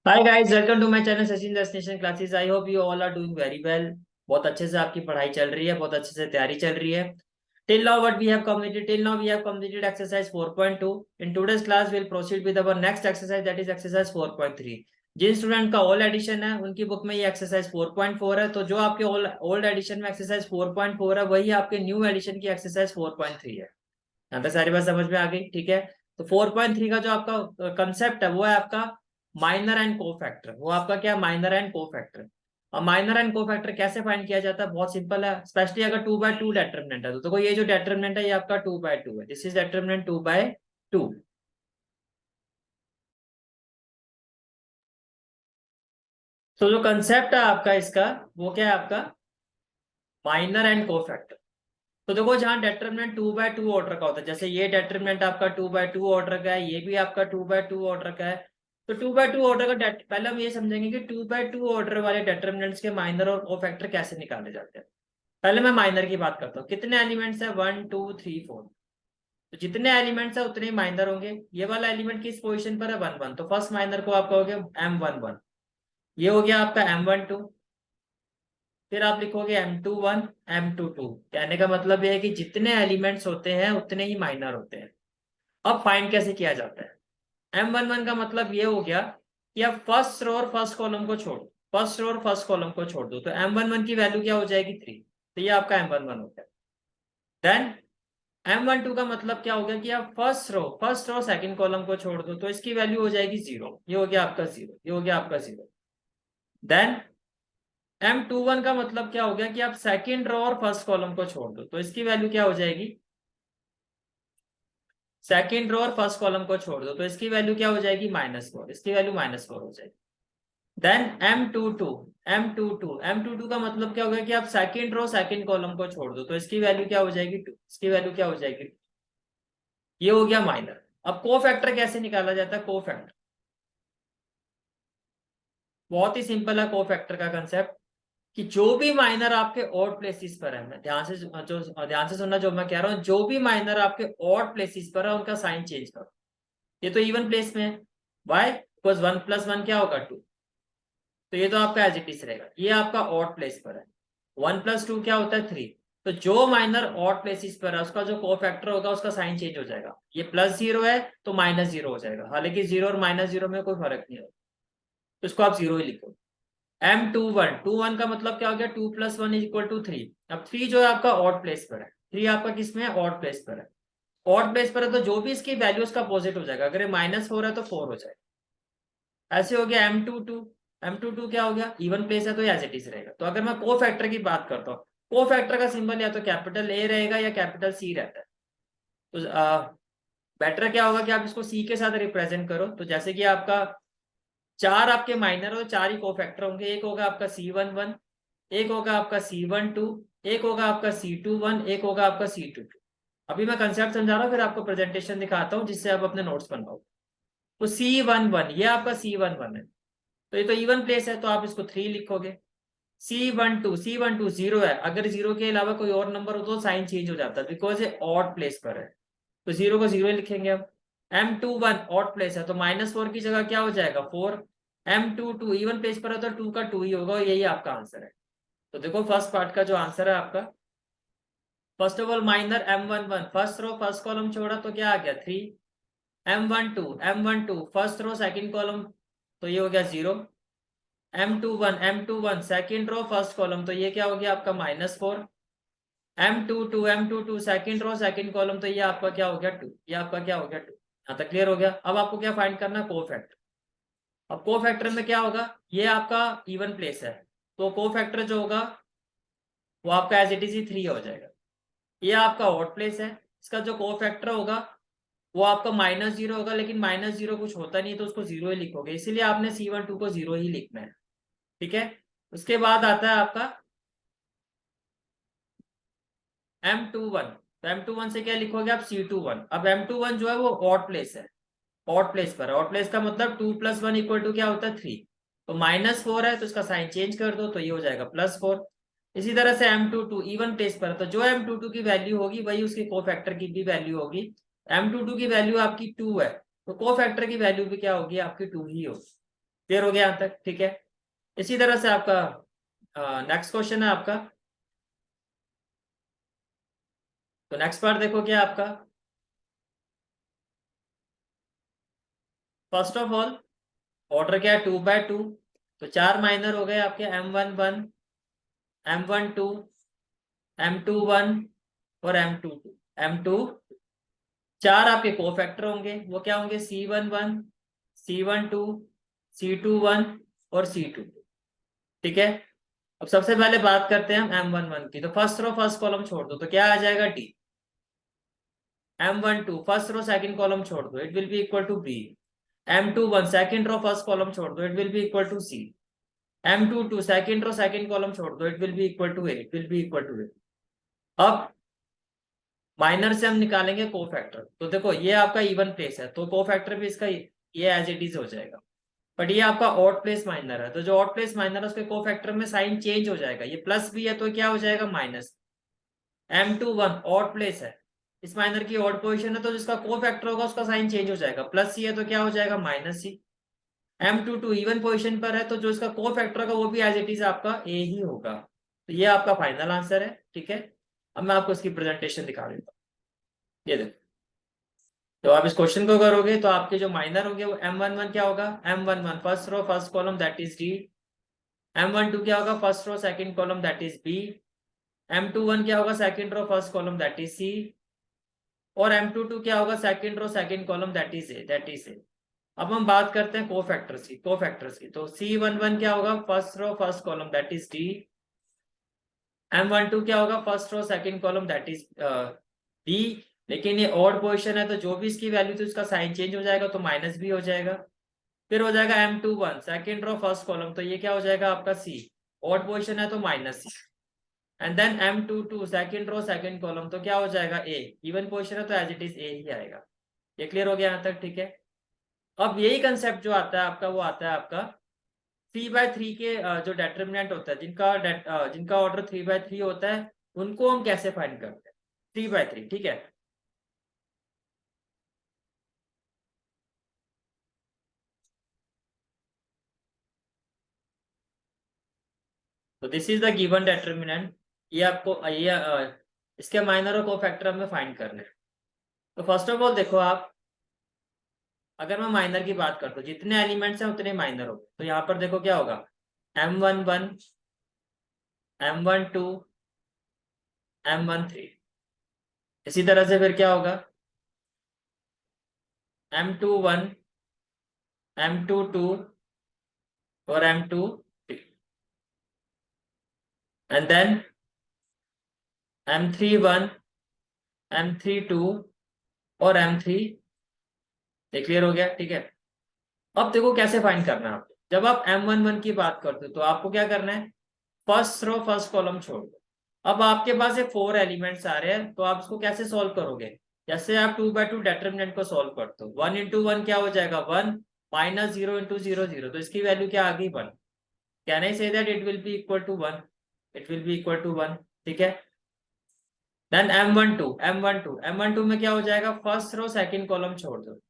Hi guys, welcome to my channel Sachin destination classes. I hope you all are doing very well. बहुत अच्छे से आपकी पढ़ाई चल रही है, बहुत अच्छे से तैयारी चल रही है। Till now we have completed exercise 4.2। In today's class will proceed with our next exercise, that is exercise 4.3। जिन स्टूडेंट का ओल्ड एडिशन है उनकी बुक में ये एक्सरसाइज 4.4 है, तो जो आपके ओल्ड एडिशन में एक्सरसाइज 4.4 है वही आपके न्यू एडिशन की एक्सरसाइज 4.3 है। यहाँ तक सारी बात समझ में आ गई? ठीक है। तो 4.3 का जो आपका कंसेप्ट है वो है आपका माइनर एंड को फैक्टर। वो आपका क्या, माइनर एंड को फैक्टर। और माइनर एंड को फैक्टर कैसे फाइंड किया जाता है? बहुत सिंपल है। स्पेशली अगर 2/2 डेटर्मिनेंट है तो देखो, ये जो डेटर्मिनेंट है ये आपका 2/2 है। This is determinant 2/2। तो जो कंसेप्ट है आपका इसका, वो क्या है आपका, माइनर एंड को फैक्टर। तो देखो, जहां डेटर्मिनेंट 2/2 ऑर्डर का होता है, जैसे ये डेटर्मिनेंट आपका 2/2 ऑर्डर का है, ये भी आपका 2/2 ऑर्डर का है। तो 2/2 ऑर्डर का पहले हम ये समझेंगे कि 2/2 ऑर्डर वाले डेटर्मिनेंट्स के माइनर और कोफैक्टर कैसे निकाले जाते हैं। पहले मैं माइनर की बात करता हूँ। कितने एलिमेंट्स है? 1 2 3 4। तो जितने एलिमेंट्स है उतने ही माइनर होंगे। ये वाला एलिमेंट किस पोजीशन पर है? 1 1। तो फर्स्ट माइनर को आपका हो गया M11। ये हो गया आपका M12। फिर आप लिखोगे M21, M22। कहने का मतलब ये है कि जितने एलिमेंट्स होते हैं उतने ही माइनर होते हैं। अब फाइंड कैसे किया जाता है? M11 का मतलब ये हो गया कि आप फर्स्ट रो और फर्स्ट कॉलम को छोड़ दो। फर्स्ट रो और फर्स्ट कॉलम को छोड़ दो तो M11 की वैल्यू क्या हो जाएगी? 3। तो ये आपका M11 हो गया। देन M12 का मतलब क्या हो गया कि आप फर्स्ट रो सेकंड कॉलम को छोड़ दो तो इसकी वैल्यू हो जाएगी 0। ये हो गया आपका 0, ये हो गया आपका 0। देन M21 का मतलब क्या हो गया कि आप सेकंड रो और फर्स्ट कॉलम को छोड़ दो तो इसकी वैल्यू क्या हो जाएगी? सेकंड रो और फर्स्ट कॉलम को छोड़ दो तो इसकी वैल्यू क्या हो जाएगी? -4। इसकी वैल्यू -4 हो जाएगी। देन M22 का मतलब क्या हो गया कि आप सेकंड रो सेकंड कॉलम को छोड़ दो तो इसकी वैल्यू क्या हो जाएगी? 2। इसकी वैल्यू क्या हो जाएगी? 2। ये हो गया माइनर। अब को फैक्टर कैसे निकाला जाता है? को फैक्टर बहुत ही सिंपल है। को फैक्टर का कंसेप्ट कि जो भी माइनर आपके ऑड प्लेसेस पर है, मैं ध्यान से सुनना जो मैं कह रहा हूँ, जो भी माइनर आपके ऑड प्लेसेस पर है उनका साइन चेंज करो। ये तो इवन प्लेस में है। वाई? बिकॉज 1 + 1 क्या होगा? 2। तो ये तो आपका एज इट इज रहेगा। ये आपका ऑड प्लेस पर है। 1 + 2 क्या होता है? 3। तो जो माइनर ऑड प्लेसेस पर है उसका जो को फैक्टर होगा उसका साइन चेंज हो जाएगा। ये +0 है तो -0 हो जाएगा। हालांकि 0 और -0 में कोई फर्क नहीं होगा, तो इसको आप 0 ही लिखो। M21 का मतलब क्या हो गया? 2 + 1 = 3। अब 3 जो है आपका ऑड प्लेस पर है। 3 आपका किस में है? ऑड प्लेस पर है। ऑड प्लेस पर है तो जो भी इसकी वैल्यू उसका अपोजिट हो जाएगा। अगर ये -4 है तो 4 हो जाएगा। ऐसे हो गया M22 क्या हो गया? इवन प्लेस है तो एज इट इज रहेगा। तो अगर मैं को फैक्टर की बात करता हूँ, को फैक्टर का सिंबल या तो कैपिटल ए रहेगा या कैपिटल सी रहता है। तो बेटर क्या होगा कि आप इसको सी के साथ रिप्रेजेंट करो। तो जैसे कि आपका चार आपके माइनर और चार ही को फैक्टर होंगे। एक होगा आपका C11, एक होगा आपका C12, एक होगा आपका C21, एक होगा आपका C22। अभी मैं कंसेप्ट समझा रहा हूँ, फिर आपको प्रेजेंटेशन दिखाता हूँ जिससे आप अपने नोट्स बनवाओ। तो C11 ये आपका C11 है। तो ये तो इवन प्लेस है तो आप इसको 3 लिखोगे। C12 0 है। अगर 0 के अलावा कोई और नंबर हो तो साइन चेंज हो जाता है, बिकॉज ये ऑड प्लेस पर है। तो 0 को 0 ही लिखेंगे हम। M21 ऑड प्लेस है तो -4 की जगह क्या हो जाएगा? 4। M22 इवन प्लेस पर है तो 2 का 2 ही होगा, और यही आपका आंसर है। तो देखो, फर्स्ट पार्ट का जो आंसर है आपका, first of all minor M11 first row first column छोड़ा तो क्या आ गया? 3। M12 first row second column तो ये हो गया 0। M21 second row first column तो ये क्या हो गया आपका? -4। M22 second row second column तो ये आपका क्या हो गया? 2। ये आपका क्या हो गया? 2। यहाँ तक क्लियर हो गया? अब आपको क्या फाइंड करना है? को फैक्टर। अब को फैक्टर में क्या होगा? ये आपका इवन प्लेस है तो को फैक्टर जो होगा वो आपका एज इट इज ही 3 हो जाएगा। ये आपका ऑड प्लेस है, इसका जो को फैक्टर होगा वो आपका -0 होगा, लेकिन -0 कुछ होता नहीं तो उसको 0 ही लिखोगे, इसीलिए आपने C12 को 0 ही लिखना है। ठीक है। उसके बाद आता है आपका M21। तो M21 से क्या लिखोगे आप? C21। अब M21 जो है वो ऑड प्लेस है, ऑड प्लेस पर है। ऑड प्लेस का मतलब 2 + 1 = क्या होता है? 3। तो -4 है तो इसका साइन चेंज कर दो तो ये हो जाएगा +4। इसी तरह से M22 इवन प्लेस पर है तो जो M22 की वैल्यू होगी वही उसके को फैक्टर की भी वैल्यू होगी। M22 की वैल्यू आपकी 2 है तो को फैक्टर की वैल्यू भी क्या होगी? आपकी 2 ही होगी। क्लियर हो गया यहाँ तक? ठीक है। इसी तरह से आपका नेक्स्ट क्वेश्चन है आपका। तो नेक्स्ट पार्ट देखो क्या आपका। फर्स्ट ऑफ ऑल ऑर्डर क्या है, 2x2। तो 4 माइनर हो गए आपके, M11, M12, M21 और M22। M2 4 आपके कोफैक्टर होंगे, वो क्या होंगे, C11, C12, C21 और C22। ठीक है। अब सबसे पहले बात करते हैं हम M11 की। तो फर्स्ट रो फर्स्ट कॉलम छोड़ दो तो क्या आ जाएगा, D। M12 first row second column छोड़ दो, it will be equal to B। M21 second row first column छोड़ दो, it will be equal to C। M22 second row second column छोड़ दो, it will be equal to A, it will be equal to A। अब minor से हम निकालेंगे cofactor. तो देखो ये आपका इवन प्लेस है तो कोफैक्टर भी इसका ये एज इट इज हो जाएगा। बट ये आपका ऑड प्लेस माइनर है, तो जो ऑड प्लेस माइनर है उसके कोफैक्टर में साइन चेंज हो जाएगा, ये प्लस भी है तो क्या हो जाएगा, माइनस। M21 ऑड प्लेस है, इस माइनर की ऑड पोजीशन है तो जिसका कोफैक्टर होगा उसका साइन चेंज हो जाएगा, प्लस सी है तो क्या हो जाएगा, माइनस सी। M22 इवन पोजीशन पर है तो जो इसका कोफैक्टर होगा वो भी एज इट इज आपका ए ही होगा। तो ये आपका फाइनल आंसर है। ठीक है। अब मैं आपको इसकी प्रेजेंटेशन दिखा देता हूँ। ये देखो, तो आप इस क्वेश्चन को करोगे तो आपके जो माइनर होंगे वो M11 क्या होगा, M11 first row first column that is D। M12 क्या होगा, first row second column that is B। M21 क्या होगा, second row first column that is C। और M22 क्या होगा, second row second column that is A, that is A। अब हम बात करते हैं कोफैक्टर्स की। तो C11 क्या होगा, first row first column that is D। M12 क्या होगा, first row second column that is B। लेकिन ये ऑड पोजीशन है तो जो भी इसकी वैल्यू थी उसका साइन चेंज हो जाएगा तो माइनस भी हो जाएगा। फिर हो जाएगा M21 second row first column, तो ये क्या हो जाएगा आपका C। ऑड पोजीशन है तो minus C। And then M22 second row second column, तो क्या हो जाएगा A। इवन पोजीशन है तो एज इट इज A ही आएगा। ये क्लियर हो गया यहाँ तक? ठीक है। अब यही कंसेप्ट जो आता है आपका, वो आता है आपका 3/3 के जो डेटर्मिनेंट होता है, जिनका ऑर्डर 3/3 होता है, उनको हम कैसे फाइंड करते हैं। 3/3, ठीक है। तो this is the given determinant. ये आपको इसके माइनर और कोफैक्टर हमें फाइंड करने हैं। तो फर्स्ट ऑफ ऑल देखो आप, अगर मैं माइनर की बात करता हूँ, जितने एलिमेंट्स हैं उतने माइनर हो। तो यहाँ पर देखो क्या होगा, M11, M12, M13। इसी तरह से फिर क्या होगा, M21, M22 और M23। And then M31, M32 और M3। ये क्लियर हो गया? ठीक है। अब देखो कैसे फाइंड करना है आपको। जब आप M11 की बात करते हो तो आपको क्या करना है, फर्स्ट रो फर्स्ट कॉलम छोड़ दो। अब आपके पास ये 4 एलिमेंट्स आ रहे हैं तो आप इसको कैसे सॉल्व करोगे, जैसे आप 2/2 डेटर्मिनेंट को सॉल्व करते हो। 1 × 1 क्या हो जाएगा, 1 माइनस 0 × 0 0। तो इसकी वैल्यू क्या आ गई, 1। Can I say that it will be equal to 1, it will be equal to 1। ठीक है। देन M12 में क्या हो जाएगा, फर्स्ट रो सेकंड कॉलम छोड़ दो।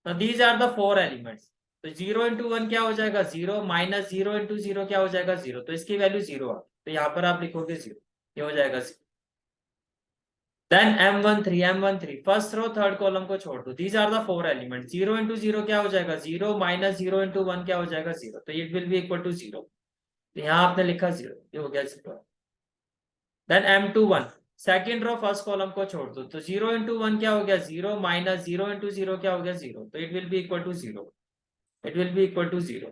तो दीज आर द 4 एलिमेंट्स। तो 0 × 1 क्या हो जाएगा, 0 माइनस 0 × 0 क्या हो जाएगा, 0। तो इसकी वैल्यू 0 आ, तो यहाँ पर आप लिखोगे 0, ये हो जाएगा 0। Then M13 first row third column को छोड़ दो। These are the 4 element. 0 × 0 क्या हो जाएगा, 0 माइनस 0 × 1 क्या हो जाएगा, 0। तो it will be equal to 0। तो यहाँ आपने लिखा 0, ये हो गया 0। Then M21 second row first column को छोड़ दो। तो 0 × 1 क्या हो गया, 0 माइनस 0 × 0 क्या हो गया, 0। तो it will be equal to 0, it will be equal to 0।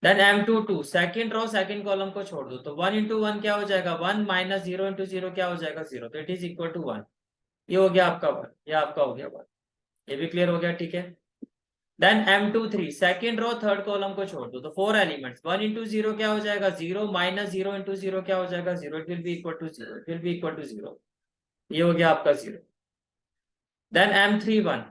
Then M22 second row second column को छोड़ दो। तो 1 × 1 क्या हो जाएगा, 1 माइनस 0 × 0 क्या हो जाएगा, 0। तो इट इज इक्वल टू 1। ये हो गया आपका 1, ये आपका हो गया 1। ये भी क्लियर हो गया? ठीक है। Then M23 second row third column को छोड़ दो। तो 4 एलिमेंट्स, 1 × 0 क्या हो जाएगा, 0 माइनस 0 × 0 क्या हो जाएगा, 0। It will be equal to 0, it will be equal to 0। ये हो गया आपका 0। Then M31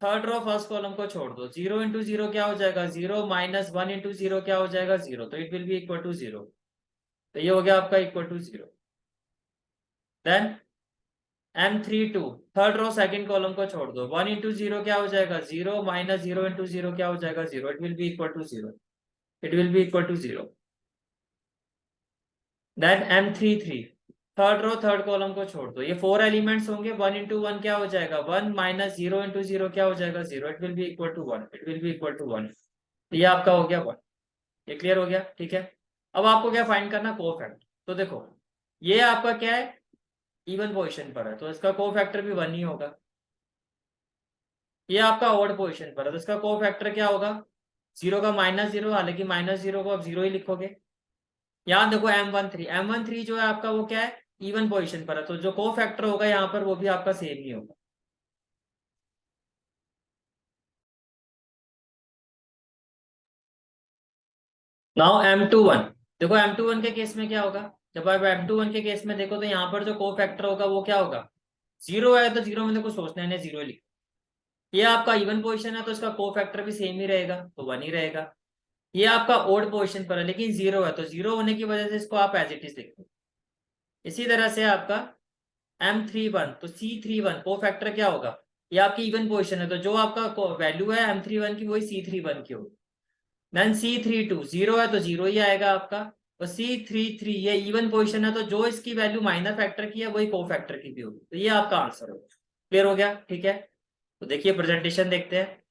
third row first column को छोड़ दो। 0 × 0 क्या हो जाएगा, 0 माइनस 1 × 0 क्या हो जाएगा, 0। तो it will be equal to 0। तो ये हो गया आपका equal to 0। Then M32 third row second column को छोड़ दो, 1 इंटू जीरो क्या हो जाएगा 0, माइनस 0 इंटू जीरो क्या हो जाएगा 0, it will be equal to 0, it will be equal to 0। Then M33 third row third column को छोड़ दो, ये 4 एलिमेंट्स होंगे, 1 इंटू वन क्या हो जाएगा 1, माइनस 0 इंटू जीरो क्या हो जाएगा 0, it will be equal to 1, it will be equal to 1। ये आपका हो गया 1। ये क्लियर हो गया, ठीक है। अब आपको क्या फाइंड करना, कोफैक्टर। तो देखो ये आपका क्या है, इवन पोजीशन पर है तो इसका कोफैक्टर भी 1 ही होगा। ये आपका ऑड पोजीशन पर है तो इसका कोफैक्टर क्या होगा, 0 का माइनस 0, हालांकि माइनस 0 को आप 0 ही लिखोगे। यहाँ देखो M13 जो है आपका वो क्या है, इवन पोजीशन पर है तो जो कोफैक्टर होगा यहाँ पर वो भी आपका सेम ही होगा। नाउ M21, देखो M21 के केस में क्या होगा, जब आप M21 के केस में देखो तो यहाँ पर जो कोफैक्टर होगा वो क्या होगा, 0 है तो 0 में देखो सोचना है 0 लिखो। ये आपका इवन पोजीशन है तो इसका कोफैक्टर भी सेम ही रहेगा तो 1 ही रहेगा। ये आपका ओड पोजीशन पर है लेकिन 0 है तो 0 होने की वजह से इसको आप एज इट इज लिखो। इसी तरह से आपका M31, तो C31 कोफैक्टर क्या होगा, ये आपकी इवन पोजीशन है तो जो आपका वैल्यू है M31 की वही C31 की होगी। देन C32 0 है तो 0 ही आएगा आपका, और C33 ये इवन पोजीशन है तो जो इसकी वैल्यू माइनर फैक्टर की है वही कोफैक्टर की भी होगी, तो ये आपका आंसर होगा। क्लियर हो गया, ठीक है। तो देखिए प्रेजेंटेशन देखते हैं।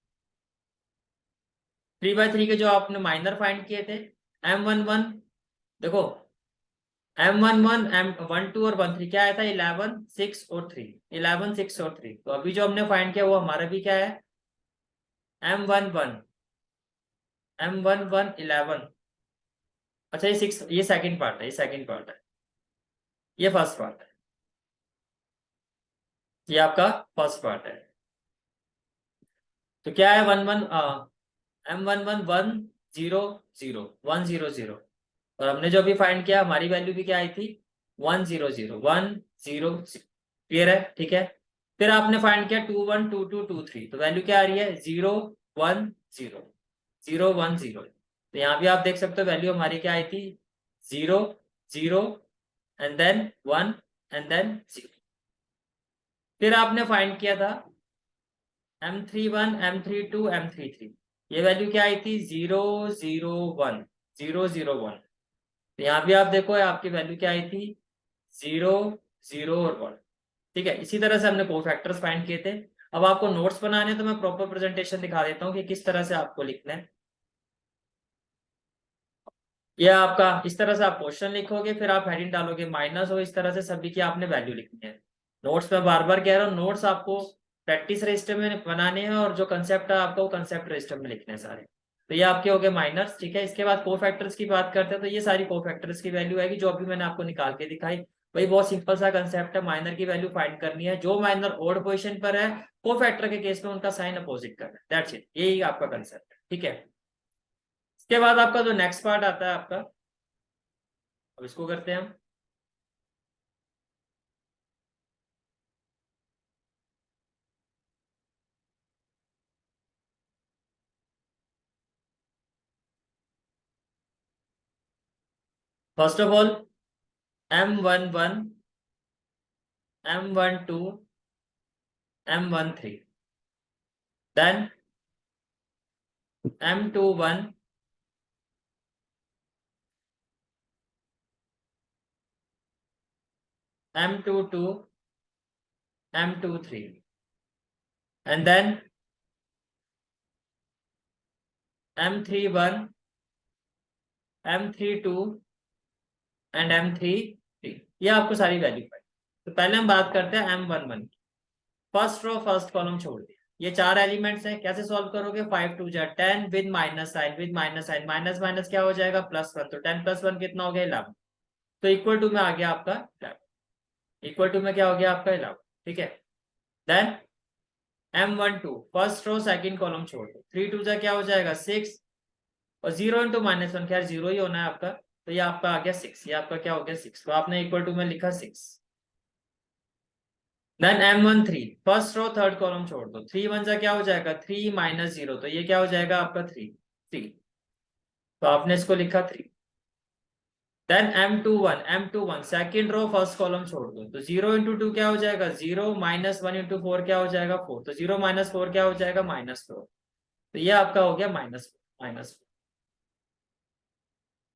3/3 के जो आपने माइनर फाइंड किए थे, M11, देखो M11 M12 और 13 क्या आया था, 11 6 और 3, 11 6 और 3। तो अभी जो हमने फाइंड किया वो हमारा भी क्या है, M11, M11 11। अच्छा ये 6, ये सेकंड पार्ट है, ये सेकंड पार्ट है, ये फर्स्ट पार्ट है, ये आपका फर्स्ट पार्ट है। तो क्या है 11 M11 1 0 0 1 0 0, और हमने जो अभी फाइंड किया हमारी वैल्यू भी क्या आई थी 1 0 0 1 0 0। क्लियर है, ठीक है। फिर आपने फाइंड किया 2 1 2 2 2 3, तो वैल्यू क्या आ रही है 0 1 0 0 1 0। तो यहाँ भी आप देख सकते हो वैल्यू हमारी क्या आई थी 0 0 एंड देन 1 एंड देन 0। फिर आपने फाइंड किया था M31 M32 M33, ये वैल्यू क्या आई थी 0 0 1 0 0 1। तो यहाँ भी आप देखो आपकी वैल्यू क्या आई थी 0 0 और 1। ठीक है, इसी तरह से हमने कोफैक्टर्स फाइंड किए थे। अब आपको नोट्स बनाने हैं तो मैं प्रॉपर प्रेजेंटेशन दिखा देता हूँ कि किस तरह से आपको लिखना है। ये आपका इस तरह से आप क्वेश्चन लिखोगे, फिर आप हेडिंग डालोगे माइनस, और इस तरह से सभी की आपने वैल्यू लिखनी है। नोट्स में बार बार कह रहा हूँ, नोट्स आपको प्रैक्टिस रजिस्टर में बनाने हैं और जो कंसेप्ट है आपको कंसेप्ट रजिस्टर में लिखने हैं सारे। तो ये आपके हो गए माइनस, ठीक है। इसके बाद कोफैक्टर्स की बात करते हैं तो ये सारी कोफैक्टर्स की वैल्यू आएगी जो अभी मैंने आपको निकाल के दिखाई। भाई बहुत सिंपल सा कंसेप्ट है, माइनर की वैल्यू फाइंड करनी है, जो माइनर ऑड पोजीशन पर है कोफैक्टर के केस में उनका साइन अपोजिट करना है, दैट्स इट, यही आपका कंसेप्ट है, ठीक है। इसके बाद आपका जो नेक्स्ट पार्ट आता है आपका, अब इसको करते हैं हम। First of all M11 M12 M13, then M21 M22 M23, and then M31 M32 and M33। ये आपको सारी वैल्यू पाई। तो पहले हम बात करते हैं M11 की। फर्स्ट रो फर्स्ट कॉलम छोड़ दिया, ये चार एलिमेंट्स हैं, कैसे सॉल्व करोगे, 5 2 जा 10 with minus sign, with minus sign, minus minus क्या हो जाएगा +1, तो 10 + 1 कितना हो गया 11, तो इक्वल टू में आ गया आपका 11, इक्वल टू में क्या हो गया आपका 11, ठीक है। Then M12 first row second column छोड़ दो, 3 2 जा क्या हो जाएगा 6, और 0 इंटू -1 खैर 0 ही होना है आपका, तो ये आपका आ गया 6, ये आपका क्या हो गया 6, तो आपने इक्वल टू में लिखा 6। Then M13 first row third column छोड़ दो, 3 1 जा क्या हो जाएगा 3 -0, तो ये क्या हो जाएगा आपका 3 3, तो आपने इसको लिखा 3। Then M21 second row first column छोड़ दो, तो 0 × 2 क्या हो जाएगा 0, -1 × 4 क्या हो जाएगा 4, तो 0 - 4 क्या हो जाएगा -4, तो ये आपका हो गया minus.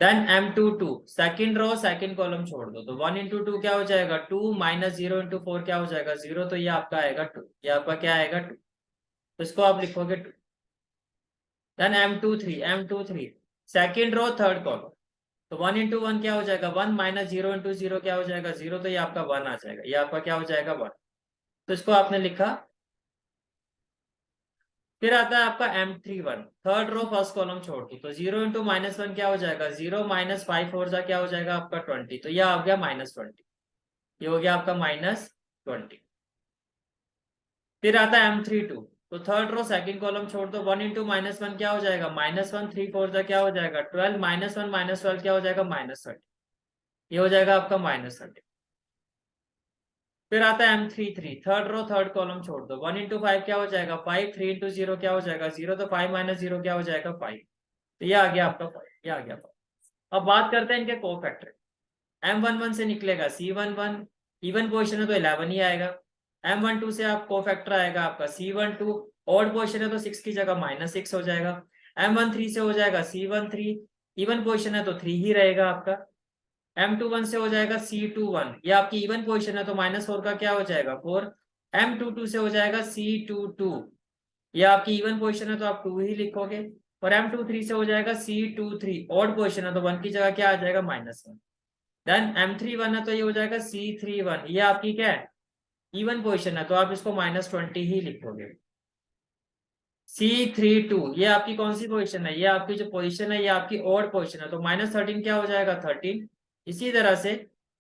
Then M22 second row second column छोड़ दो, तो 1 × 2 क्या हो जाएगा 2, -0 × 4 क्या हो जाएगा 0, तो ये आपका आएगा 2, ये आपका क्या आएगा 2, तो इसको आप लिखोगे 2। Then M23 second row third column, तो 1 × 1 क्या हो जाएगा 1, -0 × 0 क्या हो जाएगा 0, तो ये आपका 1 आ जाएगा, ये आपका क्या हो जाएगा 1, तो इसको आपने लिखा। फिर आता है आपका M31 third row first column छोड़ दो, तो 0 × -1 क्या हो जाएगा 0, -5 4 जा क्या हो जाएगा आपका 20, तो ये आ गया -20, ये हो गया आपका -20। फिर आता है M32, तो थर्ड रो सेकंड कॉलम छोड़ दो, 1 × -1 क्या हो जाएगा -1 3 4 जा क्या हो जाएगा 12, -1 -12 क्या हो जाएगा -30, ये हो जाएगा आपका -30। फिर आता है M33 third row third column छोड़ दो, 1 × 5 क्या हो जाएगा 5, 3 × 0 क्या हो जाएगा 0, तो 5 - 0 क्या हो जाएगा 5, तो ये आ गया आपका 5, ये आ गया 5। अब बात करते हैं इनके कोफैक्टर। M11 से निकलेगा C11, इवन पोजिशन है तो 11 ही आएगा। M12 से आप कोफैक्टर आएगा आपका C12, ऑड पोजिशन है तो 6 की जगह -6 हो जाएगा। M13 से हो जाएगा C13, इवन पोजिशन है तो 3 ही रहेगा आपका। M21 से हो जाएगा C21, ये आपकी इवन पोजिशन है तो -4 का क्या हो जाएगा 4। M22 से हो जाएगा C22, ये आपकी इवन पोजिशन है तो आप 2 ही लिखोगे। और M23 से हो जाएगा C23, ऑड पोजिशन है तो 1 की जगह क्या आ जाएगा -1। देन M31 है तो ये हो जाएगा C31, ये आपकी क्या है इवन पोजिशन है तो आप इसको -20 ही लिखोगे। C32 ये आपकी कौन सी पोजीशन है, ये आपकी जो पोजीशन है ये आपकी ऑड पोजीशन है तो -13 क्या हो जाएगा 13। इसी तरह से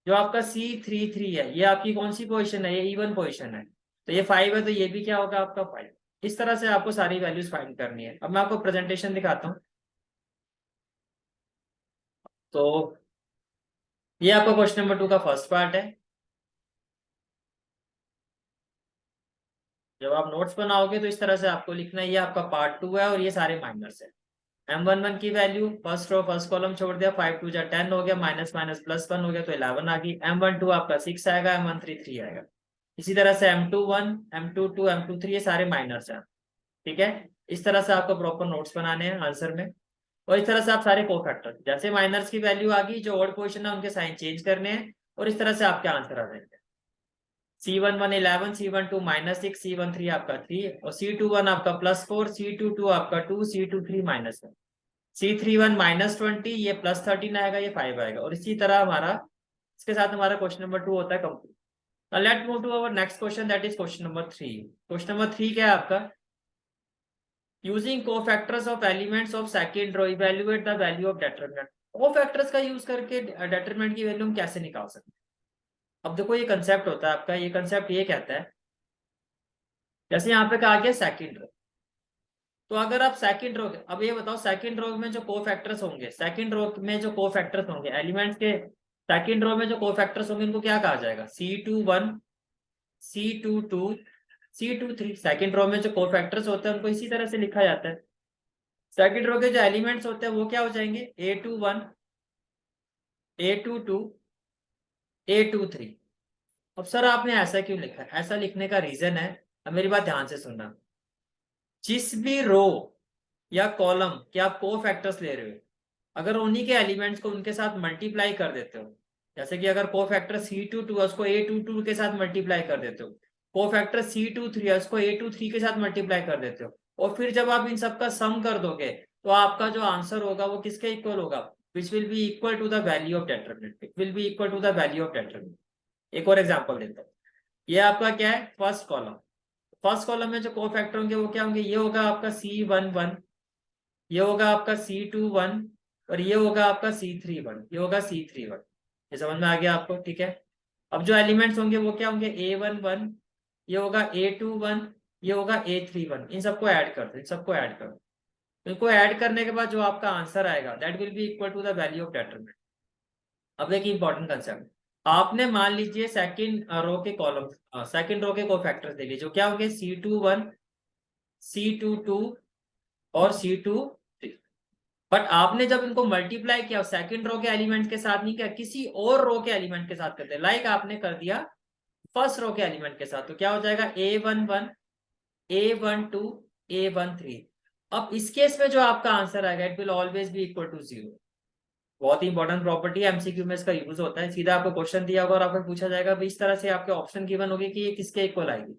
जो आपका C33 है ये आपकी कौन सी पोजीशन है, ये इवन पोजीशन है तो ये 5 है तो ये भी क्या होगा आपका 5। इस तरह से आपको सारी वैल्यूज फाइंड करनी है। अब मैं आपको प्रेजेंटेशन दिखाता हूँ। तो ये आपका क्वेश्चन नंबर 2 का फर्स्ट पार्ट है। जब आप नोट्स बनाओगे तो इस तरह से आपको लिखना है, ये आपका पार्ट 2 है और ये सारे माइनर्स है। M11 की value first row first column छोड़ दिया, 5 2 जा 10 हो गया, माइनस माइनस प्लस 1 हो गया तो 11 आ गई। M12 आपका 6 आएगा, M13 3 आएगा। इसी तरह से M21 M22 M23 ये सारे माइनर्स हैं। ठीक है, इस तरह से आपको प्रॉपर नोट्स बनाने हैं आंसर में। और इस तरह से आप सारे कोफैक्टर जैसे माइनर्स की वैल्यू आ गई, जो ऑड पोजीशन है उनके साइन चेंज करने हैं और इस तरह से आपके आंसर आ जाएंगे। C11 11, C12 -6, C13 आपका 3 और C21 आपका +4, C22 आपका 2, C23 -1। C31 -20, ये +13 आएगा, ये 5 आएगा और इसी तरह हमारा इसके साथ हमारा क्वेश्चन नंबर 2 होता है complete. Let move to our next question, that is question number 3। Question number 3 क्या है आपका, using cofactors of elements of second row evaluate the value of determinant. Cofactors का यूज करके डेटरमिनेंट की वैल्यू हम कैसे निकाल सकते हैं। अब देखो ये कंसेप्ट होता है आपका, ये कंसेप्ट ये कहता है, जैसे यहाँ पे कहा गया सेकंड रो, तो अगर आप सेकंड रो, अब ये बताओ सेकंड रो में जो कोफैक्टर्स होंगे, सेकंड रो में जो कोफैक्टर्स होंगे एलिमेंट्स के, सेकंड रो में जो कोफैक्टर्स होंगे इनको क्या कहा जाएगा C21 C22 C23। Second row में जो कोफैक्टर्स होते हैं उनको इसी तरह से लिखा जाता है। सेकंड रो के जो एलिमेंट्स होते हैं वो क्या हो जाएंगे A21 A22 A23। अब सर आपने ऐसा क्यों लिखा है, ऐसा लिखने का रीजन है, अब मेरी बात ध्यान से सुनना। जिस भी रो या कॉलम के आप कोफैक्टर्स ले रहे हो, अगर उन्हीं के एलिमेंट्स को उनके साथ मल्टीप्लाई कर देते हो, जैसे कि अगर कोफैक्टर C22 है उसको A22 के साथ मल्टीप्लाई कर देते हो, कोफैक्टर C23 है उसको A23 के साथ मल्टीप्लाई कर देते हो, और फिर जब आप इन सबका सम कर दोगे तो आपका जो आंसर होगा वो किसके इक्वल होगा, which will be equal to the value of determinant, it will be equal to the value of determinant. एक और एग्जांपल देता हूँ। ये आपका क्या है फर्स्ट कॉलम, फर्स्ट कॉलम में जो कोफैक्टर होंगे वो क्या होंगे, ये होगा आपका C11, ये होगा आपका C21 और ये होगा आपका C31, ये होगा C31। ये समझ में आ गया आपको, ठीक है। अब जो एलिमेंट्स होंगे वो क्या होंगे A11, ये होगा A21, ये होगा A31। इन सबको ऐड कर दो, इन सबको ऐड कर दो। इनको ऐड करने के बाद जो आपका आंसर आएगा that will be equal to the value of determinant. अब एक इंपॉर्टेंट कंसेप्ट, आपने मान लीजिए सेकंड रो के कॉलम, सेकंड रो के कोफैक्टर्स दे लिए जो क्या होंगे C21 C22 और C23। बट आपने जब इनको मल्टीप्लाई किया सेकंड रो के एलिमेंट के साथ नहीं किया, किसी और रो के एलिमेंट के साथ करते, लाइक आपने कर दिया फर्स्ट रो के एलिमेंट के साथ, तो क्या हो जाएगा A11 A12 A13। अब इस केस में जो आपका आंसर आएगा it will always be equal to 0। बहुत ही इंपॉर्टेंट प्रॉपर्टी है, एमसीक्यू में इसका यूज होता है। सीधा आपको क्वेश्चन दिया होगा और आपको पूछा जाएगा इस तरह से, आपके ऑप्शन गिवन होगी कि ये किसके इक्वल आएगी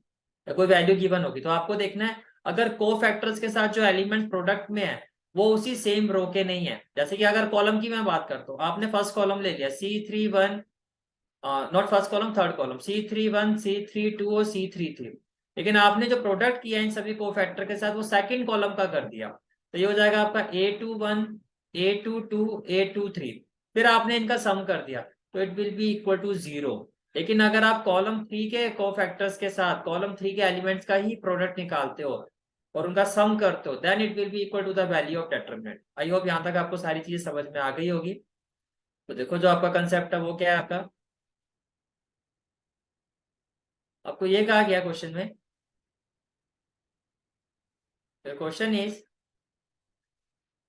या कोई वैल्यू गिवन होगी, तो आपको देखना है अगर को फैक्टर्स के साथ जो एलिमेंट प्रोडक्ट में है वो उसी सेम रो के नहीं है। जैसे कि अगर कॉलम की मैं बात करता हूँ, आपने फर्स्ट कॉलम ले लिया C31, not first column, third column C31 C32 और C33, लेकिन आपने जो प्रोडक्ट किया इन सभी को फैक्टर के साथ वो सेकंड कॉलम का कर दिया, तो ये हो जाएगा आपका A21 A22 A23। फिर आपने इनका सम कर दिया तो it will be equal to 0। लेकिन अगर आप कॉलम 3 के कोफैक्टर्स के साथ कॉलम 3 के एलिमेंट्स का ही प्रोडक्ट निकालते हो और उनका सम करते हो, then it will be equal to the value of determinant. I hope यहाँ तक आपको सारी चीजें समझ में आ गई होगी। तो देखो जो आपका कंसेप्ट है वो क्या है आपका, आपको ये कहा गया क्वेश्चन में, the question is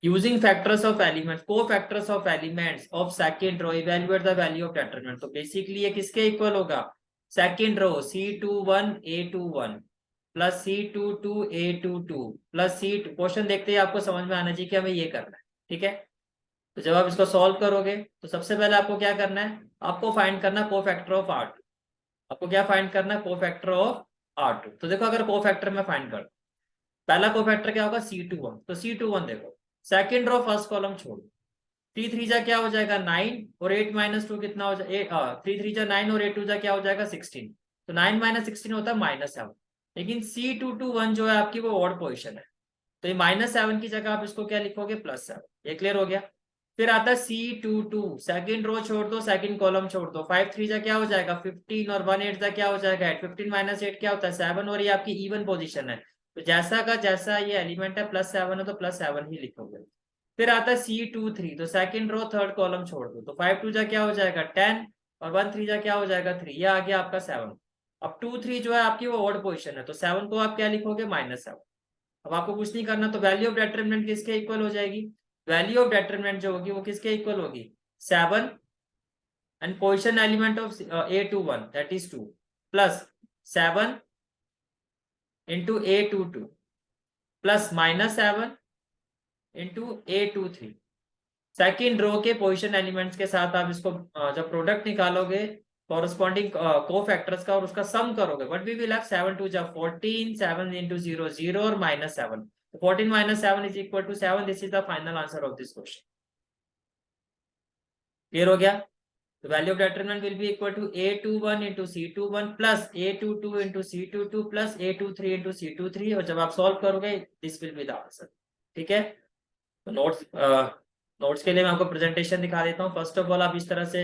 using factors of elements, co-factors of elements of second row evaluate the value of determinant। तो बेसिकली ये किसके इक्वल होगा, second row C21 A21 plus C22 A22 plus C2। Question देखते ही आपको समझ में आना चाहिए कि हमें ये करना है, ठीक है। तो जब आप इसको सॉल्व करोगे तो सबसे पहले आपको क्या करना है, आपको फाइंड करना को फैक्टर ऑफ R2। आपको क्या फाइंड करना है, को फैक्टर ऑफ R2। तो देखो अगर को फैक्टर में फाइंड कर, पहला कोफैक्टर क्या होगा C21, तो C21 देखो सेकंड रो फर्स्ट कॉलम छोड़ो, 3 3 जा क्या हो जाएगा 9 और 8 माइनस 2 कितना हो जाएगा, 3 3 जा 9 और 8 2 जा क्या हो जाएगा 16, तो 9 माइनस 16 होता है -7। लेकिन C221 जो है आपकी वो ऑड पोजीशन है, तो ये -7 की जगह आप इसको क्या लिखोगे +7। ये क्लियर हो गया। फिर आता है C22, सेकंड रो छोड़ दो सेकंड कॉलम छोड़ दो, 5 3 जा क्या हो जाएगा 15 और 1 8 जा क्या हो जाएगा 8, 15 माइनस 8 क्या होता है 7, और ये आपकी इवन पोजीशन है, तो जैसा का जैसा ये एलिमेंट है +7 है तो +7 ही लिखोगे। फिर आता है C23, तो सेकंड रो थर्ड कॉलम छोड़ दो, तो 5 2 जा क्या हो जाएगा 10 और 1 3 जा क्या हो जाएगा 3, ये आ गया आपका 7। अब 2 3 जो है आपकी वो ऑड पोजीशन है, तो 7 को आप क्या लिखोगे -7। अब आपको कुछ नहीं करना, तो वैल्यू ऑफ डिटरमिनेंट किसके इक्वल हो जाएगी, वैल्यू ऑफ डिटरमिनेंट जो होगी वो किसके इक्वल होगी 7 and position element of A21 that is 2 plus 7 into A22 plus -7 into A23। Second row के पोजीशन एलिमेंट्स के साथ आप इसको जब प्रोडक्ट निकालोगे कॉरस्पॉन्डिंग को फैक्टर्स का और उसका सम करोगे, बट वी विल हैव 7 2 जा 14, 7 इंटू 0 0 और -7, 14 minus 7 is equal to 7। This is the final answer of this question. Clear हो गया। तो value of determinant will be equal to A21 into C21 plus A22 into C22 plus A23 into C23, और जब आप solve करोगे this will be the answer. ठीक है, तो नोट्स के लिए मैं आपको प्रेजेंटेशन दिखा देता हूँ। फर्स्ट ऑफ ऑल आप इस तरह से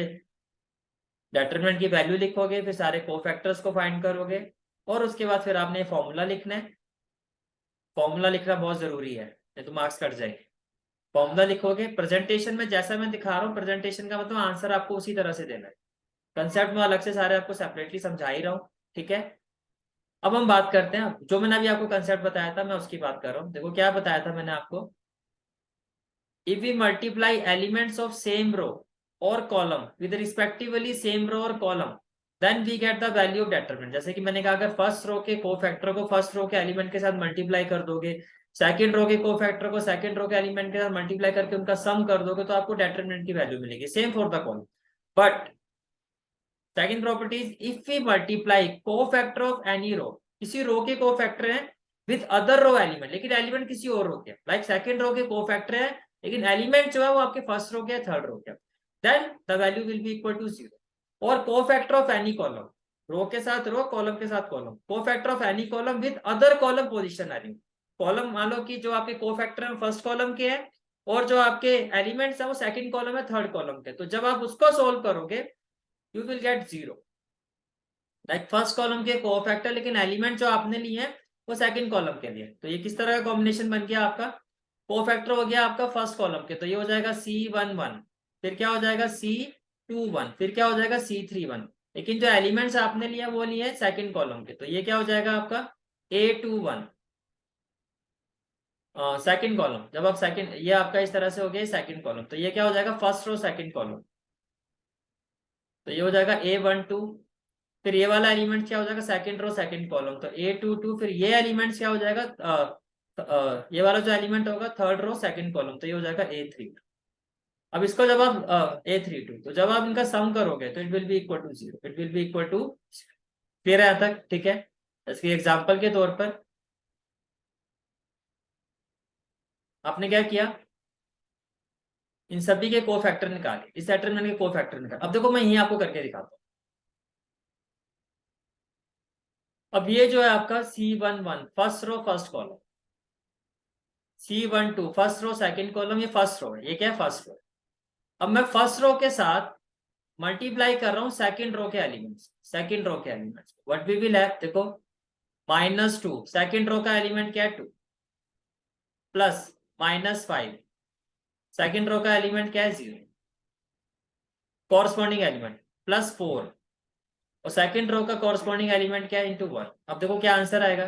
डिटरमिनेंट की वैल्यू लिखोगे, फिर सारे कोफैक्टर्स को फाइंड करोगे और उसके बाद फिर आपने फॉर्मूला लिखना है। फॉर्मूला लिखना बहुत जरूरी है, नहीं तो मार्क्स कट जाएंगे। फॉर्मूला लिखोगे, प्रेजेंटेशन में जैसा मैं दिखा रहा हूँ, प्रेजेंटेशन का मतलब आंसर आपको उसी तरह से देना है। कंसेप्ट में अलग से सारे आपको सेपरेटली समझा ही रहा हूँ, ठीक है। अब हम बात करते हैं, जो मैंने अभी आपको कंसेप्ट बताया था मैं उसकी बात कर रहा हूँ। देखो क्या बताया था मैंने आपको, if we multiply elements of same row or column with respectively same row or column then we get the value of determinant। जैसे कि मैंने कहा अगर फर्स्ट रो के कोफैक्टर को फर्स्ट रो के एलिमेंट के साथ मल्टीप्लाई कर दोगे, सेकंड रो के कोफैक्टर को सेकंड रो के एलिमेंट के साथ मल्टीप्लाई करके उनका सम कर दोगे, तो आपको डेटरमिनेंट की वैल्यू मिलेगी। Same for the column, but second property is if we multiply cofactor of any row, किसी रो के कोफैक्टर है विद अदर रो एलिमेंट, लेकिन एलिमेंट किसी और रो के, लाइक सेकंड रो के कोफैक्टर है लेकिन एलिमेंट जो है वो आपके फर्स्ट रो के थर्ड रो के, then the value will be equal to 0। और cofactor of any column, row के साथ रो कॉलम के साथ column, cofactor of any column with other column position element. Column मान लो कि जो आपके कोफैक्टर है फर्स्ट कॉलम के हैं और जो आपके एलिमेंट्स है वो सेकंड कॉलम है थर्ड कॉलम के, तो जब आप उसको सोल्व करोगे you will get 0। Like first column के कोफैक्टर लेकिन एलिमेंट जो आपने लिए हैं वो सेकंड कॉलम के लिए, तो ये किस तरह का कॉम्बिनेशन बन गया आपका, कोफैक्टर हो गया आपका फर्स्ट कॉलम के, तो ये हो जाएगा C11, फिर क्या हो जाएगा C21, फिर क्या हो जाएगा C31, लेकिन जो एलिमेंट्स आपने लिया वो लिए सेकंड कॉलम के, तो ये क्या हो जाएगा आपका A21। सेकंड कॉलम, जब आप सेकंड, ये आपका इस तरह से हो गया सेकंड कॉलम, तो ये क्या हो जाएगा, फर्स्ट रो सेकंड कॉलम, तो ये हो जाएगा A12। फिर ये वाला एलिमेंट क्या हो जाएगा, सेकंड रो सेकंड कॉलम, तो A22। फिर ये एलिमेंट क्या हो जाएगा, ये वाला जो एलिमेंट होगा थर्ड रो सेकंड कॉलम, तो ये हो जाएगा A32। अब इसको जब आप A32, तो जब आप इनका सम करोगे तो it will be equal to 0, it will be equal to. Clear है यहाँ तक, ठीक है। इसके एग्जाम्पल के तौर पर आपने क्या किया, इन सभी के कोफैक्टर निकाले, इस डेटरमिनेंट के कोफैक्टर निकाले। अब देखो मैं यही आपको करके दिखाता हूँ। अब ये जो है आपका C11 first row first column, C12 first row second column, ये फर्स्ट रो है, ये क्या है, फर्स्ट रो। अब मैं फर्स्ट रो के साथ मल्टीप्लाई कर रहा हूँ सेकंड रो के एलिमेंट्स, सेकंड रो के elements, what we will have, देखो -2, सेकंड रो का एलिमेंट क्या है 2, प्लस -5, सेकंड रो का एलिमेंट क्या है 0, कॉरस्पॉन्डिंग एलिमेंट +4, और सेकंड रो का कॉरस्पॉन्डिंग एलिमेंट क्या है, ×1। अब देखो क्या आंसर आएगा,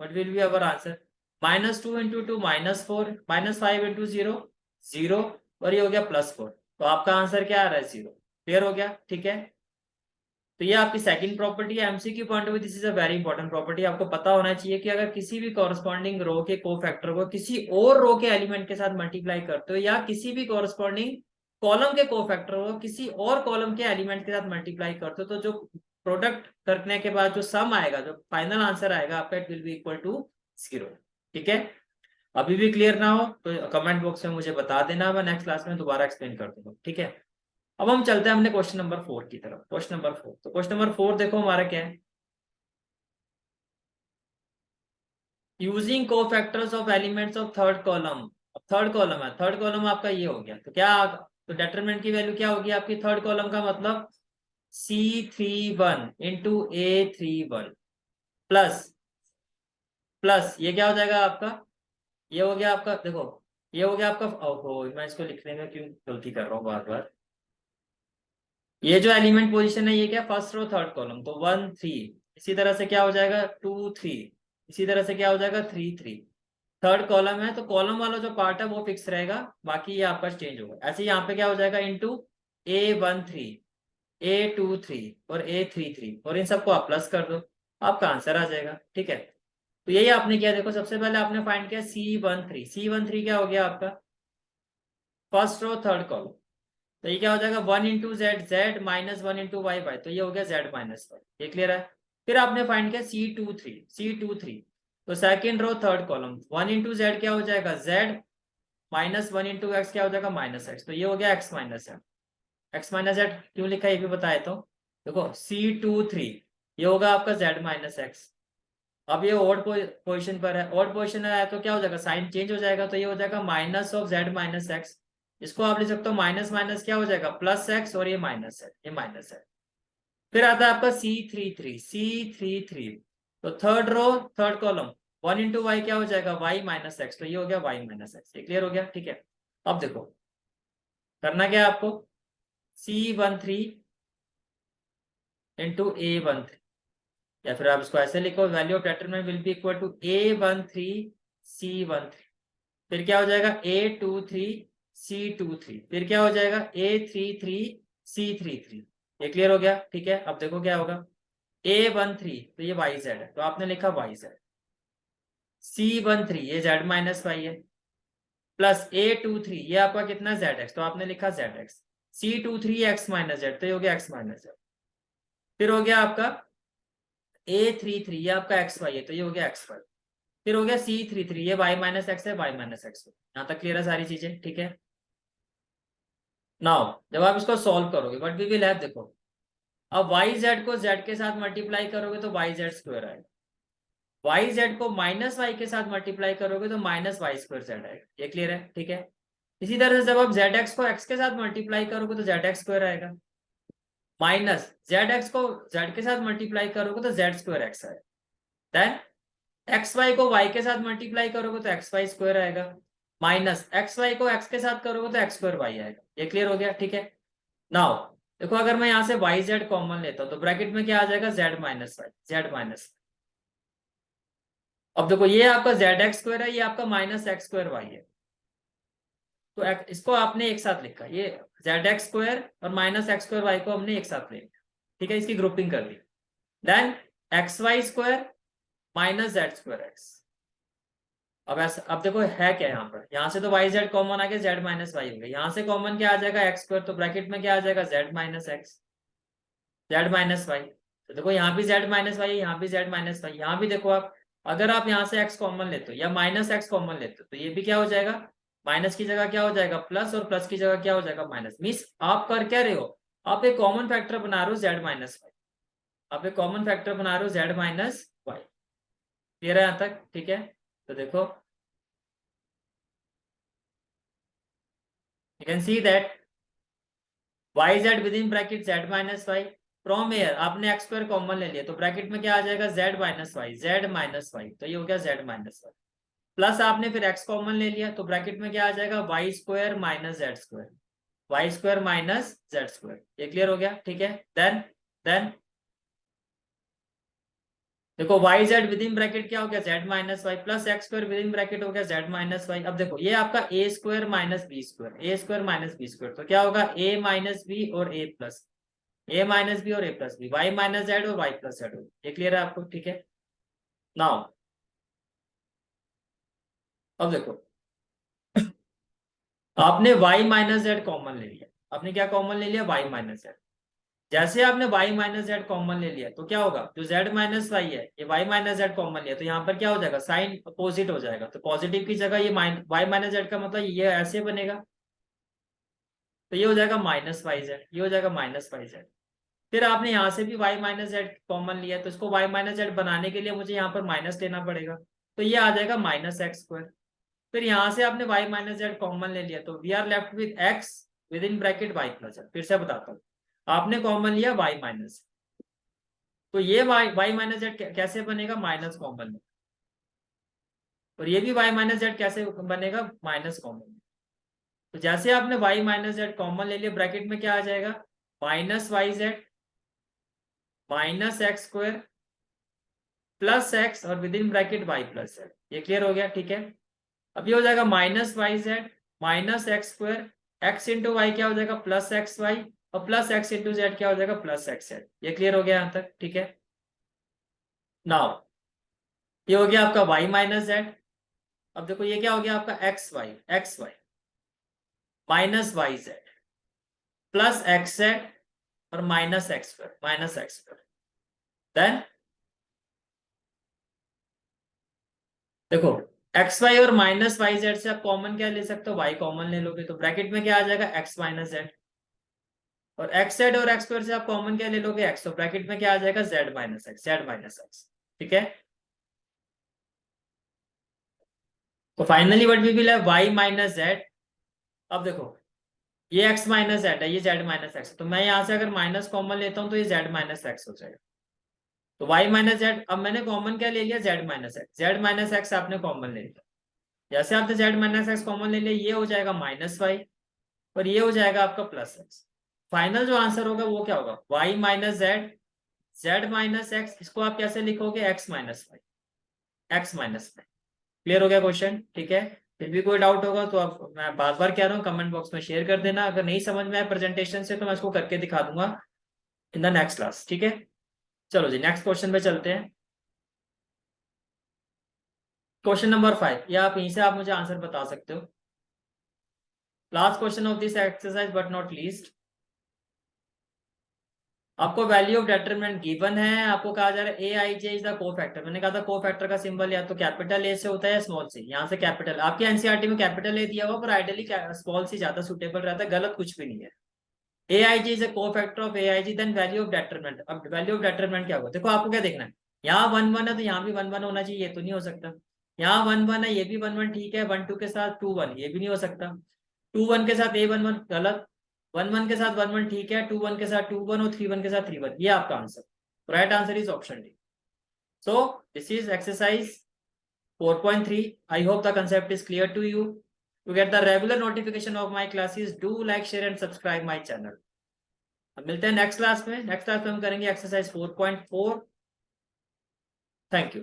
what will be our answer, -2 × 2 -4, -5 × 0 0, और ये हो गया +4, तो आपका आंसर क्या आ रहा है 0। क्लियर हो गया, ठीक है। तो ये आपकी सेकंड प्रॉपर्टी है। MCQ point of view this is a very important property, आपको पता होना चाहिए कि अगर किसी भी कॉरस्पॉन्डिंग रो के कोफैक्टर को किसी और रो के एलिमेंट के साथ मल्टीप्लाई करते हो, या किसी भी कॉरस्पॉन्डिंग कॉलम के कोफैक्टर को किसी और कॉलम के एलिमेंट के साथ मल्टीप्लाई करते हो, तो जो प्रोडक्ट करने के बाद जो सम आएगा, जो फाइनल आंसर आएगा आपका, it will be equal to 0। ठीक है, अभी भी क्लियर ना हो तो कमेंट बॉक्स में मुझे बता देना, मैं नेक्स्ट क्लास में दोबारा एक्सप्लेन कर दूंगा। ठीक है, अब हम चलते हैं हमने क्वेश्चन नंबर 4 की तरफ। क्वेश्चन नंबर 4, तो क्वेश्चन नंबर 4 देखो हमारा क्या है, using cofactors of elements of third column. Third column है, थर्ड कॉलम आपका ये हो गया, तो क्या, तो डेटरमिनेंट की वैल्यू क्या होगी आपकी थर्ड कॉलम का, मतलब C31 × A31 प्लस, प्लस ये क्या हो जाएगा आपका, ये हो गया आपका, देखो ये हो गया आपका, ओहो मैं इसको लिखने में क्यों गलती कर रहा हूँ बार बार, ये जो एलिमेंट पोजीशन है ये क्या, फर्स्ट रो थर्ड कॉलम, तो 1 3, इसी तरह से क्या हो जाएगा 2 3, इसी तरह से क्या हो जाएगा 3 3। थर्ड कॉलम है तो कॉलम वाला जो पार्ट है वो फिक्स रहेगा, बाकी ये आपका चेंज होगा। ऐसे ही यहाँ पे क्या हो जाएगा, ×A13 A23 और A33, और इन सबको आप प्लस कर दो, आपका आंसर आ जाएगा। ठीक है, तो यही आपने किया। देखो सबसे पहले आपने फाइंड किया C13, C13 क्या हो गया आपका, फर्स्ट रो थर्ड कॉलम, तो ये क्या हो जाएगा 1 × Z, Z -1 × Y, तो ये हो गया Z -1, ये क्लियर है। फिर आपने फाइंड किया C23, C23, तो second row third column, 1 × Z क्या हो जाएगा, Z -1 × X क्या हो जाएगा, -X, तो ये हो गया X -Z। X -Z क्यों लिखा है ये भी बताए, तो देखो C23 ये होगा आपका Z -X। अब ये ऑड पोजीशन पर है, ऑड पोजीशन है तो क्या हो जाएगा, साइन चेंज हो जाएगा, तो ये हो जाएगा -(Z - X)। इसको आप लिख सकते हो माइनस माइनस क्या हो जाएगा, +X, और ये माइनस है, ये माइनस है। फिर आता है आपका C33, तो third row third column, 1 × Y क्या हो जाएगा, Y -X, तो ये हो गया Y -X। ये क्लियर हो गया, ठीक है। अब देखो करना क्या है आपको, C13 × A13, या फिर आप इसको ऐसे लिखो, value of determinant will be equal to A13 C13, फिर क्या हो जाएगा A23 C23, फिर क्या हो जाएगा A33 C33। ये क्लियर हो गया, ठीक है। अब देखो क्या होगा, A13 तो ये YZ है, तो आपने लिखा YZ, C13 ये Z -Y है, प्लस A23 ये आपका कितना ZX, तो आपने लिखा ZX, C23 X -Z, तो ये हो गया X -Z। फिर हो गया आपका A33 ये आपका XY है, तो ये हो गया XY। फिर हो गया C33 ये Y -X है, Y -X। यहाँ तक क्लियर है सारी चीजें, ठीक है। नाउ जब आप इसको सॉल्व करोगे बट वी विल हैव, देखो अब YZ को Z के साथ मल्टीप्लाई करोगे तो YZ² आएगा, YZ को -Y के साथ मल्टीप्लाई करोगे तो -Y² Z आएगा। ये क्लियर है, ठीक है। इसी तरह से जब आप ZX को X के साथ मल्टीप्लाई करोगे तो ZX² आएगा, माइनस ZX को Z के साथ मल्टीप्लाई करोगे तो Z² X आएगा, देन XY को Y के साथ मल्टीप्लाई करोगे तो XY² आएगा, माइनस XY को X के साथ करोगे तो X² Y आएगा। ये क्लियर हो गया, ठीक है। नाउ देखो अगर मैं यहाँ से YZ कॉमन लेता हूँ तो ब्रैकेट में क्या आ जाएगा, Z - Y, Z अब देखो ये आपका जेड एक्स स्क्वायर है, ये आपका माइनस एक्स स्क्वायर वाई है, तो इसको आपने एक साथ लिखा, ये जेड एक्स स्क्वायर और माइनस एक्स स्क्वायर वाई को हमने एक साथ ले लिया, ठीक है, इसकी ग्रुपिंग कर दी। Then x y square minus z square x. अब ऐसा, अब देखो है क्या यहाँ पर, यहाँ से तो वाई जेड कॉमन आ गया, जेड माइनस वाई हो गया, यहाँ से कॉमन क्या आ जाएगा एक्स स्क्वायर, तो ब्रैकेट में क्या आ जाएगा z minus x, z minus y. तो देखो यहाँ भी जेड माइनस वाई, यहाँ भी जेड माइनस वाई, यहाँ भी देखो आप, अगर आप यहाँ से एक्स कॉमन लेते हो या माइनस एक्स कॉमन लेते हो तो ये भी क्या हो जाएगा, माइनस की जगह क्या हो जाएगा प्लस, और प्लस की जगह क्या हो जाएगा माइनस। मीन्स आप कर क्या रहे हो, आप एक कॉमन फैक्टर बना रहे हो जेड माइनस वाई, आप एक कॉमन फैक्टर बना रहे हो जेड माइनस वाई। क्लियर है यहाँ तक, ठीक है। तो देखो you can see that yz within bracket z minus y, from here आपने एक्स स्क्वायर कॉमन ले लिया तो ब्रैकेट में क्या आ जाएगा z minus y, z minus y, तो ये हो गया z माइनस वाई। प्लस आपने फिर x कॉमन ले लिया तो ब्रैकेट में क्या आ जाएगा y square minus z square, y square minus z square. ये क्लियर हो गया, ठीक है। देन देखो y z with in bracket क्या हो गया z minus y, plus x square with in bracket हो गया जेड माइनस वाई। अब देखो ये आपका a square minus b square, a square minus b square, तो क्या होगा ए माइनस बी और a plus, a minus b और a plus b, y minus z और वाई प्लस जेड। ये क्लियर है आपको, ठीक है। नाउ अब देखो आपने y माइनस जेड कॉमन ले लिया, आपने क्या कॉमन ले लिया y माइनस जेड। जैसे आपने y माइनस जेड कॉमन ले लिया तो क्या होगा, जो z माइनस वाई है ये y माइनस जेड कॉमन लिया तो यहाँ पर क्या हो जाएगा साइन अपोजिट हो जाएगा, तो पॉजिटिव की जगह ये y माइनस जेड का मतलब ये ऐसे बनेगा, तो ये हो जाएगा माइनस वाई जेड, ये हो जाएगा माइनस वाई जेड। फिर आपने यहाँ से भी y माइनस जेड कॉमन लिया तो इसको y माइनस जेड बनाने के लिए मुझे यहाँ पर माइनस लेना पड़ेगा, तो ये आ जाएगा माइनस एक्स स्क्वायर। फिर यहाँ से आपने y माइनस जेड कॉमन ले लिया तो we are left with x with in bracket y plus z. फिर से बताता हूँ, आपने कॉमन लिया y माइनस, तो ये y माइनस जेड कैसे बनेगा माइनस कॉमन, और ये भी y माइनस जेड कैसे बनेगा माइनस कॉमन। तो जैसे आपने y माइनस जेड कॉमन ले लिया ब्रैकेट में क्या आ जाएगा minus y z minus x square plus x और with in bracket y plus z. ये क्लियर हो गया, ठीक है। अब ये हो जाएगा minus y z minus x square, x into y क्या हो जाएगा प्लस एक्स वाई, और प्लस एक्स इंटू जेड क्या हो जाएगा प्लस एक्स जेड। ये क्लियर हो गया यहाँ तक, ठीक है। नाउ ये हो गया आपका वाई माइनस जेड। अब देखो ये क्या हो गया आपका x y minus y z plus x z और minus x square, minus x square. Then देखो एक्स वाई और माइनस वाई जेड से आप कॉमन क्या ले सकते हो, वाई कॉमन ले लोगे तो ब्रैकेट में क्या आ जाएगा एक्स माइनस जेड, और एक्स जेड और एक्स स्क्वायर से आप कॉमन क्या ले लोगे एक्स, तो ब्रैकेट में क्या आ जाएगा z minus x, z minus x, ठीक है। तो finally what we will have y minus z. अब देखो ये एक्स माइनस जेड है, ये जेड माइनस एक्स, तो मैं यहाँ से अगर माइनस कॉमन लेता हूँ तो ये जेड माइनस एक्स हो जाएगा। तो वाई माइनस जेड, अब मैंने कॉमन क्या ले लिया Z minus x, z minus x आपने कॉमन ले लिया, जैसे आपने जेड माइनस एक्स कॉमन ले लिया ये हो जाएगा माइनस वाई और ये हो जाएगा आपका प्लस एक्स। फाइनल जो आंसर होगा वो क्या होगा y minus z, z minus x, इसको आप कैसे लिखोगे x minus y, x minus y. Clear हो गया क्वेश्चन, ठीक है। फिर भी कोई डाउट होगा तो आप, मैं बार बार कह रहा हूँ कमेंट बॉक्स में शेयर कर देना, अगर नहीं समझ में आए प्रेजेंटेशन से तो मैं इसको करके दिखा दूंगा इन द नेक्स्ट क्लास, ठीक है। चलो जी नेक्स्ट क्वेश्चन पे चलते हैं। क्वेश्चन नंबर 5, या आप यहीं से आप मुझे आंसर बता सकते हो। Last question of this exercise but not least. आपको वैल्यू ऑफ डेटरमिनेंट गिवन है, आपको कहा जा रहा है a I J is the cofactor. मैंने कहा था कोफैक्टर का सिंबल या तो कैपिटल ए से होता है या स्मॉल सी, यहाँ से कैपिटल, आपके एनसीईआरटी में कैपिटल ए दिया हुआ पर आइडियली स्मॉल सी ज्यादा सुटेबल रहता है, गलत कुछ भी नहीं है। A i g is a cofactor of a i g, then value of determinant. अब वैल्यू ऑफ डेटरमिनेंट क्या होगा, देखो आपको क्या देखना है, यहाँ 1 1 है तो यहाँ भी 1 1 होना चाहिए, ये तो नहीं हो सकता। यहाँ 1 1 है, ये भी 1 1 ठीक है, 1 2 के साथ 2 1, ये भी नहीं हो सकता। 2 1 के साथ A 1 1 गलत, 1 1 के साथ 1 1 ठीक है, 2 1 के साथ 2 1 और 3 1 के साथ 3 1, ये आपका answer. Right answer is option D. So this is exercise 4.3. I hope the concept is clear to you. To get the regular notification of my classes, do like, share and subscribe my channel. अब मिलते हैं next class में। Next class में हम करेंगे exercise 4.4। Thank you.